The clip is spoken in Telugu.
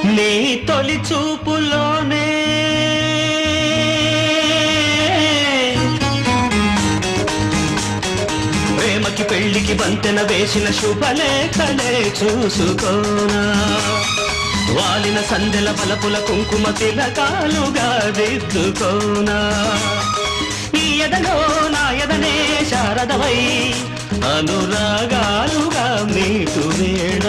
నీ తొలి చూపులోనే ప్రేమకి పెళ్లికి బంతెన వేసిన శుభలేఖలే చూసుకోనా వాలిన సందెల బలపుల కుంకుమ తిలకాలుగా దిద్దుకోనా ఈ ఎదలో నా ఎదనే శారదవై అనురాగాలుగా మీకు వేళ